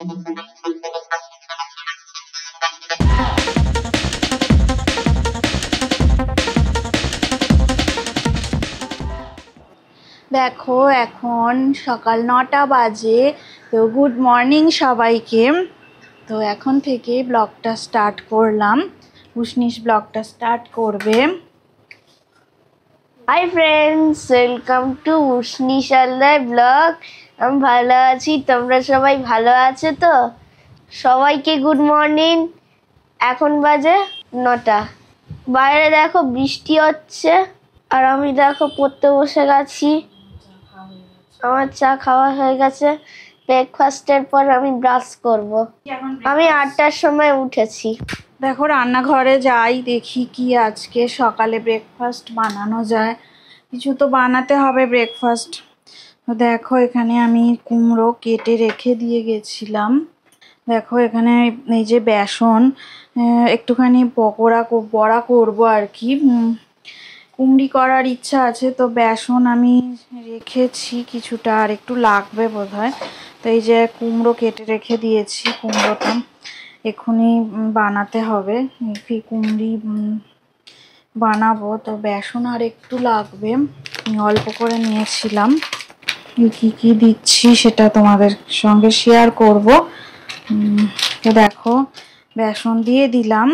দেখো এখন সকাল 9টা বাজে। তো গুড মর্নিং সবাইকে। তো এখন থেকে ব্লগটা স্টার্ট করলাম। উষ্ণিস ব্লগটা স্টার্ট করবে। Hi friends, welcome to Ushnish Aldar blog. আমি ভালো আছি, তোমরা সবাই ভালো আছো তো? সবাইকে গুড মর্নিং। এখন বাজে 9টা। বাইরে দেখো বৃষ্টি হচ্ছে, আর আমি দেখো পড়তে বসে গেছি। আমার চা খাওয়া হয়ে গেছে। ব্রেকফাস্টের পর আমি ব্রাশ করব। আমি 8টার সময় উঠেছি। দেখো রান্নাঘরে যাই, দেখি কি আজকে সকালে ব্রেকফাস্ট বানানো যায়। কিছু তো বানাতে হবে ব্রেকফাস্ট। তো দেখো এখানে আমি কুমড়ো কেটে রেখে দিয়ে গেছিলাম। দেখো এখানে এই যে বেসন, একটুখানি বড়া করব আর কি। কুমড়ি করার ইচ্ছা আছে, তো বেসন আমি রেখেছি কিছুটা, আর একটু লাগবে বোধহয়। তো এই যে কুমড়ো কেটে রেখে দিয়েছি, কুমড়োটা এখনই বানাতে হবে। কুমড়ি বানাবো, তো বেসন আর একটু লাগবে। অল্প করে নিয়েছিলাম। কি কি দিচ্ছি সেটা তোমাদের সঙ্গে শেয়ার করব। তো দেখো বেসন দিয়ে দিলাম,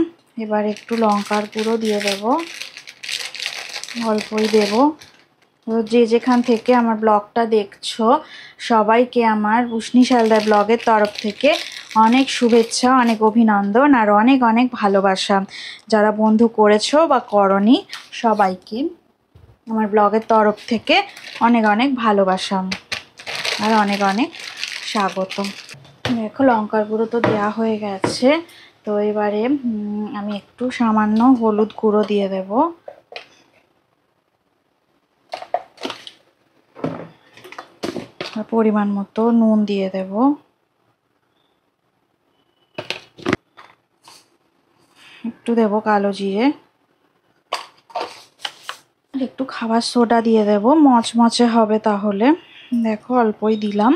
এবার একটু লঙ্কার গুঁড়ো দিয়ে দেব, অল্পই দেব। তো যে যেখান থেকে আমার ব্লগটা দেখছো সবাইকে আমার উষ্ণিস হালদার ব্লগের তরফ থেকে অনেক শুভেচ্ছা, অনেক অভিনন্দন আর অনেক অনেক ভালোবাসা। যারা বন্ধু করেছো বা করনি সবাইকে আমার ব্লগের তরফ থেকে অনেক অনেক ভালোবাসা আর অনেক অনেক স্বাগত। দেখো লঙ্কার গুঁড়ো তো দেওয়া হয়ে গেছে। তো এবারে আমি একটু সামান্য হলুদ গুঁড়ো দিয়ে দেব। পরিমাণ মতো নুন দিয়ে দেব। একটু দেব কালো জিরে, একটু খাবার সোডা দিয়ে দেব, মচমচে হবে তাহলে। দেখো অল্পই দিলাম,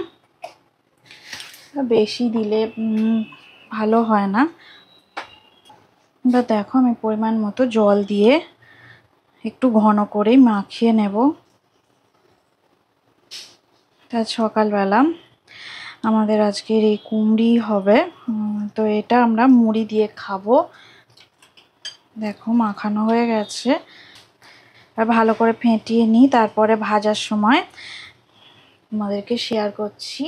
বেশি দিলে ভালো হয় না। এবার দেখো আমি পরিমাণ মতো জল দিয়ে একটু ঘন করেই মাখিয়ে নেব। তা সকালবেলা আমাদের আজকের এই কুমড়ি হবে, তো এটা আমরা মুড়ি দিয়ে খাবো। দেখো মাখানো হয়ে গেছে, আর ভালো করে ফেটিয়ে নিই, তারপরে ভাজার সময় তোমাদেরকে শেয়ার করছি।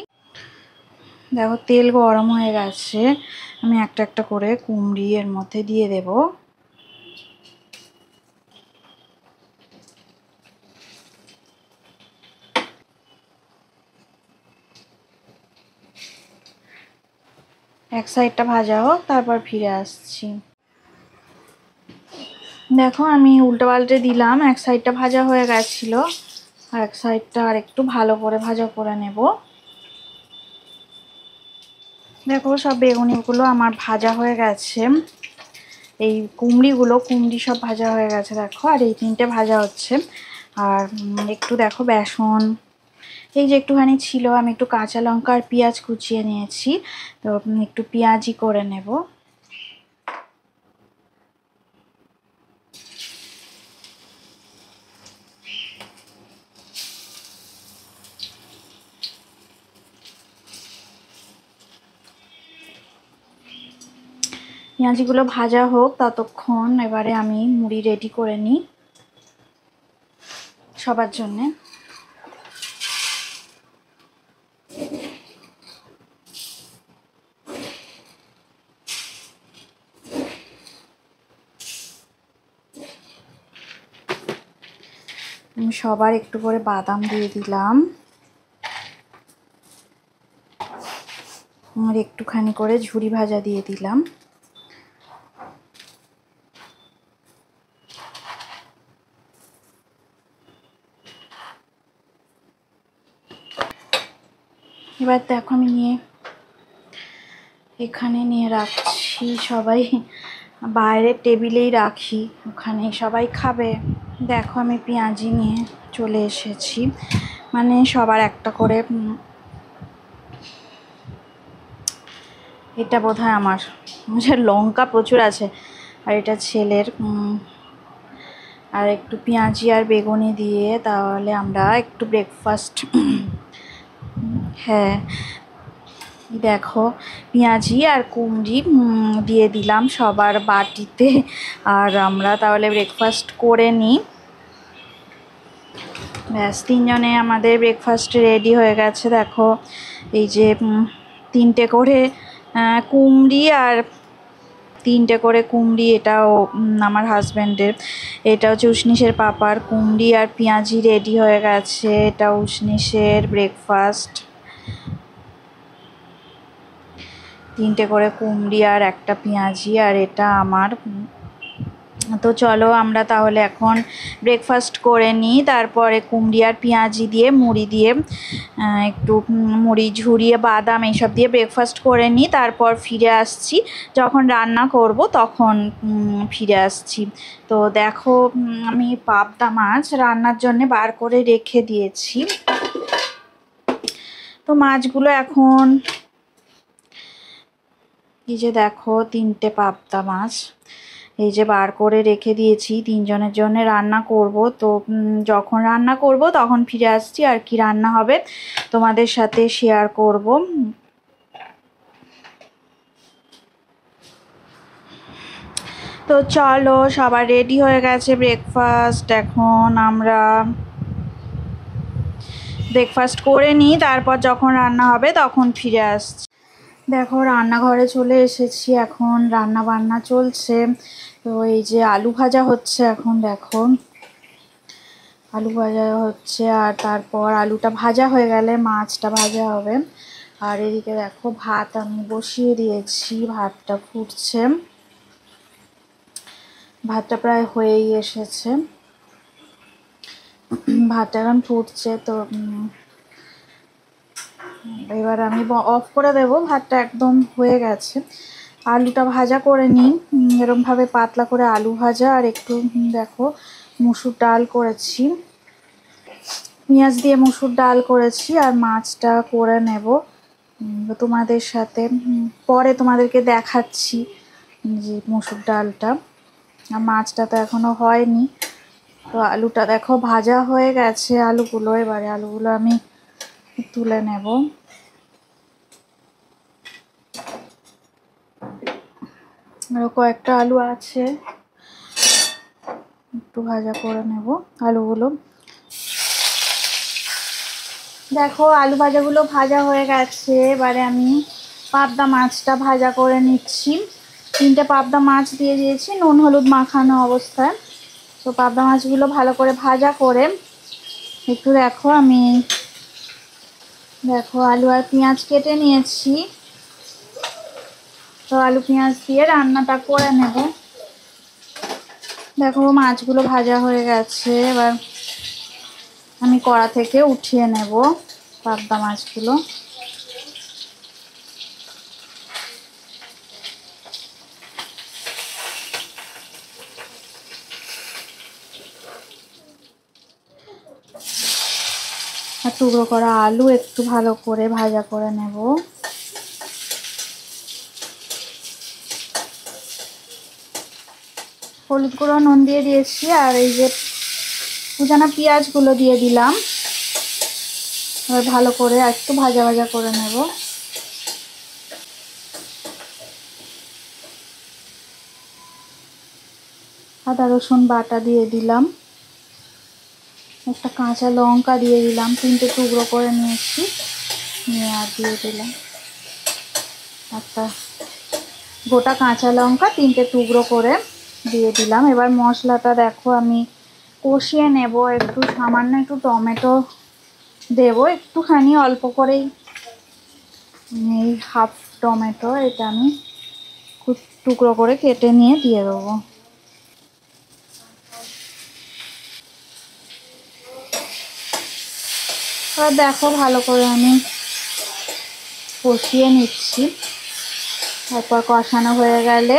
দেখো তেল গরম হয়ে গেছে, আমি একটা একটা করে কুমড়ি এর মধ্যে দিয়ে দেব। এক সাইডটা ভাজা হোক, তারপর ফিরে আসছি। দেখো আমি উল্টো পাল্টে দিলাম, এক সাইডটা ভাজা হয়ে গেছিল, আর এক সাইডটা আর একটু ভালো করে ভাজা করে নেব। দেখো সব বেগুনিগুলো আমার ভাজা হয়ে গেছে, এই কুমড়ি সব ভাজা হয়ে গেছে দেখো, আর এই তিনটে ভাজা হচ্ছে। আর একটু দেখো বেসন এই যে একটুখানি ছিল, আমি একটু কাঁচা লঙ্কা আর পেঁয়াজ কুচিয়ে নিয়েছি, তো একটু পেঁয়াজি করে নেব। পেঁয়াজিগুলো ভাজা হোক ততক্ষণ, এবারে আমি মুড়ি রেডি করে নিই সবার জন্যে। আমি সবার একটু করে বাদাম দিয়ে দিলাম, আর একটুখানি করে ঝুরি ভাজা দিয়ে দিলাম। এবার দেখো আমি এখানে নিয়ে রাখছি, সবাই বাইরের টেবিলেই রাখি, ওখানে সবাই খাবে। দেখো আমি পেঁয়াজি নিয়ে চলে এসেছি, মানে সবার একটা করে এটা বোধহয় আমার লঙ্কা প্রচুর আছে। আর এটা ছেলের। আর একটু পেঁয়াজি আর বেগুনি দিয়ে তাহলে আমরা একটু ব্রেকফাস্ট। হ্যাঁ, দেখো পেঁয়াজি আর কুমড়ি দিয়ে দিলাম সবার বাটিতে। আর আমরা তাহলে ব্রেকফাস্ট করে নিই। ব্যাস, তিনজনে আমাদের ব্রেকফাস্ট রেডি হয়ে গেছে। দেখো এই যে 3টে করে কুমড়ি আর 3টে করে কুমড়ি, এটাও আমার হাজব্যান্ডের। এটা হচ্ছে উষ্ণিসের পাপার। কুমড়ি আর পেঁয়াজি রেডি হয়ে গেছে। এটা উষ্ণিসের ব্রেকফাস্ট। 3টে করে কুমড়ি আর একটা পেঁয়াজি, আর এটা আমার। তো চলো আমরা তাহলে এখন ব্রেকফাস্ট করে নিই। তারপরে কুমড়ি আর পেঁয়াজি দিয়ে মুড়ি দিয়ে একটু মুড়ি ঝুরিয়ে বাদাম এইসব দিয়ে ব্রেকফাস্ট করে নিই। তারপর ফিরে আসছি, যখন রান্না করব তখন ফিরে আসছি। তো দেখো আমি পাবদা মাছ রান্নার জন্য বার করে রেখে দিয়েছি। তো মাছগুলো এখন এই যে দেখো 3টে পাবদা মাছ এই যে বার করে রেখে দিয়েছি। 3জনের জন্য রান্না করব। তো যখন রান্না করব তখন ফিরে আসছি, আর কি রান্না হবে তোমাদের সাথে শেয়ার করব। তো চলো, সবার রেডি হয়ে গেছে ব্রেকফাস্ট। এখন আমরা ব্রেকফাস্ট করে নিই, তারপর যখন রান্না হবে তখন ফিরে আসছি। দেখো রান্নাঘরে চলে এসেছি, এখন রান্না বান্না চলছে। তো এই যে আলু ভাজা হচ্ছে এখন। দেখো আলু ভাজা হচ্ছে, আর তারপর আলুটা ভাজা হয়ে গেলে মাছটা ভাজা হবে। আর এদিকে দেখো ভাত আমি বসিয়ে দিয়েছি, ভাতটা ফুটছে। ভাতটা প্রায় হয়েই এসেছে, ভাতটা এখন ফুটছে। তো এবার আমি অফ করে দেবো, ভাতটা একদম হয়ে গেছে। আলুটা ভাজা করে নিই, এরমভাবে পাতলা করে আলু ভাজা। আর একটু দেখো মুসুর ডাল করেছি, পেঁয়াজ দিয়ে মুসুর ডাল করেছি। আর মাছটা করে নেব তোমাদের সাথে, পরে তোমাদেরকে দেখাচ্ছি যে মুসুর ডালটা। আর মাছটা তো এখনো হয়নি। তো আলুটা দেখো ভাজা হয়ে গেছে আলুগুলো। এবারে আলুগুলো আমি তুলে নেব। আরও কয়েকটা আলু আছে, একটু ভাজা করে নেব আলুগুলো। দেখো আলু ভাজাগুলো ভাজা হয়ে গেছে। এবারে আমি পাবদা মাছটা ভাজা করে নিচ্ছি। 3টে পাবদা মাছ দিয়ে দিয়েছি নুন হলুদ মাখানো অবস্থায়। তো পাবদা মাছগুলো ভালো করে ভাজা করে একটু দেখো আমি আলু আর পেঁয়াজ কেটে নিয়েছি। তো আলু পেঁয়াজ দিয়ে রান্নাটা করে নেব। দেখো মাছগুলো ভাজা হয়ে গেছে, এবার আমি কড়া থেকে উঠিয়ে নেব পাবদা মাছগুলো। আর টুকরো করা আলু একটু ভালো করে ভাজা করে নেব। হলুদ গুঁড়ো নুন দিয়ে দিয়েছি, আর এই যে কুচানো পেঁয়াজগুলো দিয়ে দিলাম। এবার ভালো করে একটু ভাজা ভাজা করে নেব। আদা রসুন বাটা দিয়ে দিলাম, একটা কাঁচা লঙ্কা দিয়ে দিলাম, 3টে টুকরো করে নিয়েছি, নিয়ে আর দিয়ে দিলাম একটা গোটা কাঁচা লঙ্কা 3টে টুকরো করে দিয়ে দিলাম। এবার মশলাটা দেখো আমি কষিয়ে নেব। একটু সামান্য একটু টমেটো দেব, একটুখানি অল্প করেই, এই হাফ টমেটো, এটা আমি খুব টুকরো করে কেটে নিয়ে দিয়ে দেবো। এবার দেখো ভালো করে আমি কষিয়ে নিচ্ছি। তারপর কষানো হয়ে গেলে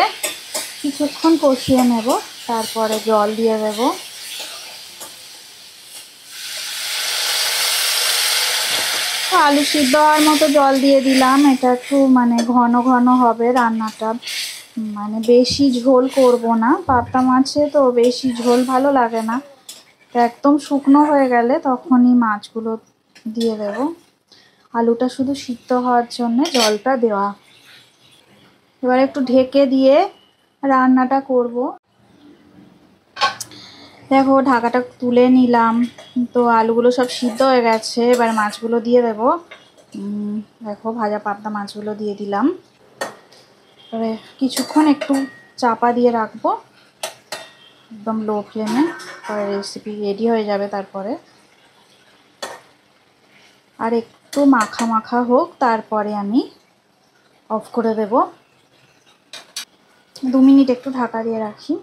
কিছুক্ষণ কষিয়ে নেব, তারপরে জল দিয়ে দেব। আলু সিদ্ধ হওয়ার মতো জল দিয়ে দিলাম। এটা একটু মানে ঘন ঘন হবে রান্নাটা, মানে বেশি ঝোল করব না, পাবদা মাছে তো বেশি ঝোল ভালো লাগে না। তো একদম শুকনো হয়ে গেলে তখনই মাছগুলো দিয়ে দেব। আলুটা শুধু সিদ্ধ হওয়ার জন্য জলটা দেওয়া। এবার একটু ঢেকে দিয়ে রান্নাটা করব। দেখো ঢাকাটা তুলে নিলাম, তো আলুগুলো সব সিদ্ধ হয়ে গেছে। এবার মাছগুলো দিয়ে দেব। দেখো ভাজা পাবদা মাছগুলো দিয়ে দিলাম। এবারে কিছুক্ষণ একটু চাপা দিয়ে রাখবো একদম লো ফ্লেমে, পরে রেসিপি রেডি হয়ে যাবে। তারপরে আর একটু মাখা মাখা হোক, তারপরে আমি অফ করে দেব। 2 মিনিট একটু ঢাকা দিয়ে রাখি।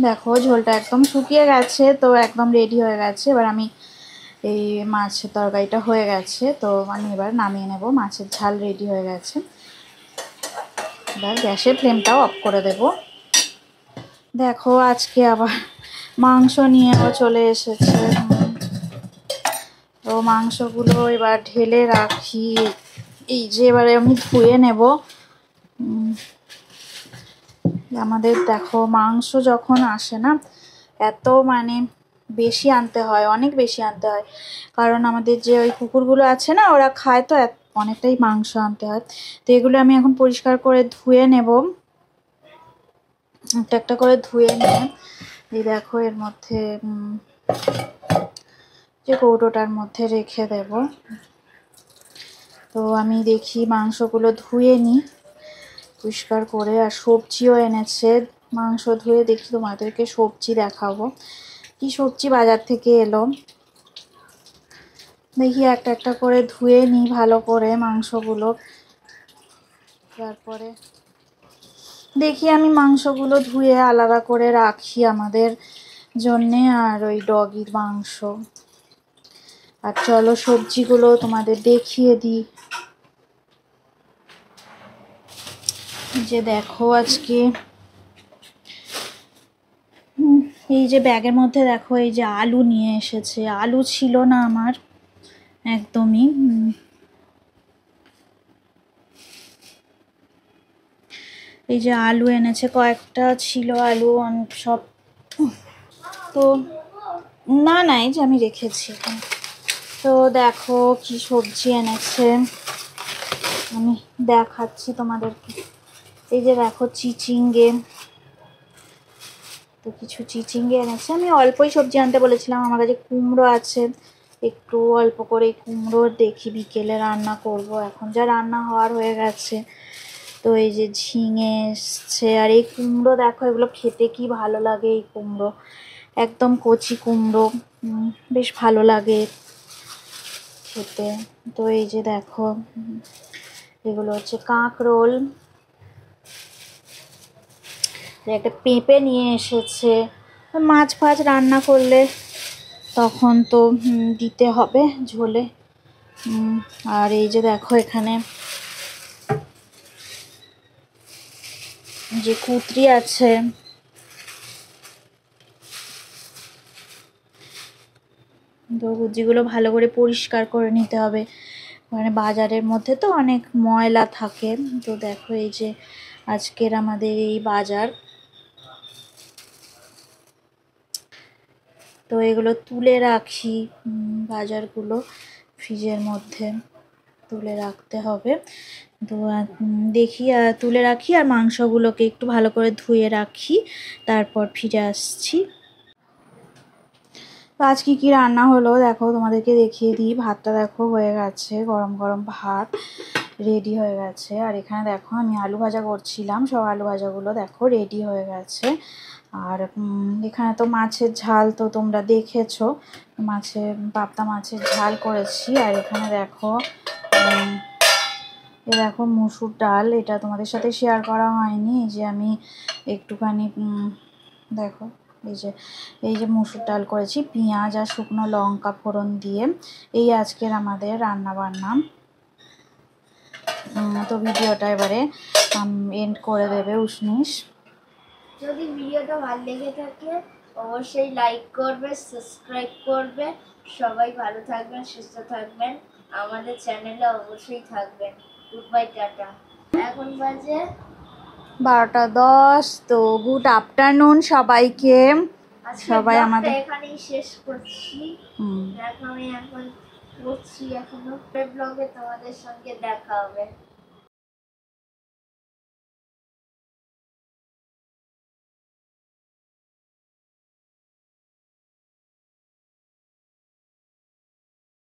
দেখো ঝোলটা একদম শুকিয়ে গেছে, তো একদম রেডি হয়ে গেছে। এবার আমি এই মাছের তরকারিটা হয়ে গেছে, তো আমি এবার নামিয়ে নেব। মাছের ঝাল রেডি হয়ে গেছে। এবার গ্যাসের ফ্লেমটাও অফ করে দেব। দেখো আজকে আবার মাংস নিয়েও চলে এসেছে। তো মাংসগুলো এবার ঢেলে রাখি। এই যে এবারে আমি ধুয়ে নেব। আমাদের দেখো মাংস যখন আসে না, এত মানে বেশি আনতে হয়, অনেক বেশি আনতে হয়। কারণ আমাদের যে ওই কুকুরগুলো আছে না, ওরা খায়, তো অনেকটাই মাংস আনতে হয়। তো এগুলো আমি এখন পরিষ্কার করে ধুয়ে নেব। একটা একটা করে ধুয়ে নিয়ে এই দেখো এর মধ্যে যে কৌটোটার মধ্যে রেখে দেব। তো আমি দেখি মাংসগুলো ধুয়ে নিই পরিষ্কার করে। আর সবজিও এনেছে, মাংস ধুয়ে দেখি তোমাদেরকে সবজি দেখাবো কি সবজি বাজার থেকে এলো। দেখি একটা একটা করে ধুয়ে নিই ভালো করে মাংসগুলো। তারপরে দেখি আমি মাংসগুলো ধুয়ে আলাদা করে রাখি আমাদের জন্যে, আর ওই ডগির মাংস। আর চলো সবজিগুলো তোমাদের দেখিয়ে দিই। যে দেখো আজকে এই যে ব্যাগের মধ্যে দেখো এই যে আলু নিয়ে এসেছে। আলু ছিল না আমার একদমই। এই যে আলু এনেছে, কয়েকটা ছিল আলু, সব তো না না এই যে আমি রেখেছি। তো দেখো কি সবজি এনেছে, আমি দেখাচ্ছি তোমাদেরকে। এই যে দেখো চিচিঙ্গে, তো কিছু চিচিঙ্গে এনেছে। আমি অল্পই সবজি আনতে বলেছিলাম। আমার কাছে কুমড়ো আছে, একটু অল্প করে কুমড়ো দেখি বিকেলে রান্না করব। এখন যা রান্না হওয়ার হয়ে গেছে। তো এই যে ঝিঙে এসছে, আর এই কুমড়ো দেখো, এগুলো খেতে কি ভালো লাগে। এই কুমড়ো একদম কচি কুমড়ো, বেশ ভালো লাগে খেতে। তো এই যে দেখো এগুলো হচ্ছে কাঁকরোল। একটা পেঁপে নিয়ে এসেছে। মাছ ফাছ রান্না করলে তখন তো দিতে হবে ঝোলে। আর এই যে দেখো এখানে যে কুঁদরি আছে, তো কুঁদরিগুলো ভালো করে পরিষ্কার করে নিতে হবে। মানে বাজারের মধ্যে তো অনেক ময়লা থাকে। তো দেখো এই যে আজকের আমাদের এই বাজার। তো এগুলো তুলে রাখি, বাজারগুলো ফ্রিজের মধ্যে তুলে রাখতে হবে। তো দেখি তুলে রাখি, আর মাংসগুলোকে একটু ভালো করে ধুয়ে রাখি, তারপর ফিরে আসছি। তো আজ কি রান্না হলো দেখো তোমাদেরকে দেখিয়ে দিই। ভাতটা দেখো হয়ে গেছে, গরম গরম ভাত রেডি হয়ে গেছে। আর এখানে দেখো আমি আলু ভাজা করছিলাম, সব আলু ভাজাগুলো দেখো রেডি হয়ে গেছে। আর এখানে তো মাছের ঝাল তো তোমরা দেখেছো, পাবদা মাছের ঝাল করেছি। আর এখানে দেখো দেখো মুসুর ডাল, এটা তোমাদের সাথে শেয়ার করা হয়নি। এই যে আমি একটুখানি দেখো এই যে মুসুর ডাল করেছি পেঁয়াজ আর শুকনো লঙ্কা ফোড়ন দিয়ে। এই আজকের আমাদের রান্না বান্না। তো ভিডিওটা এবারে এন্ড করে দেবে উষ্ণিস। যদি ভিডিওটা ভালো লেগে থাকে অবশ্যই লাইক করবে, সাবস্ক্রাইব করবে। সবাই ভালো থাকবেন, সুস্থ থাকবেন, আমাদের চ্যানেলে অবশ্যই থাকবেন। Good bye, tata. এখন বাজে 12:10। তো গুড আফটারনুন সবাইকে। সবাই সবাই আমাদের এখানেই শেষ করছি। এখন করছি, এখনো ব্লগে তোমাদের সঙ্গে দেখা হবে।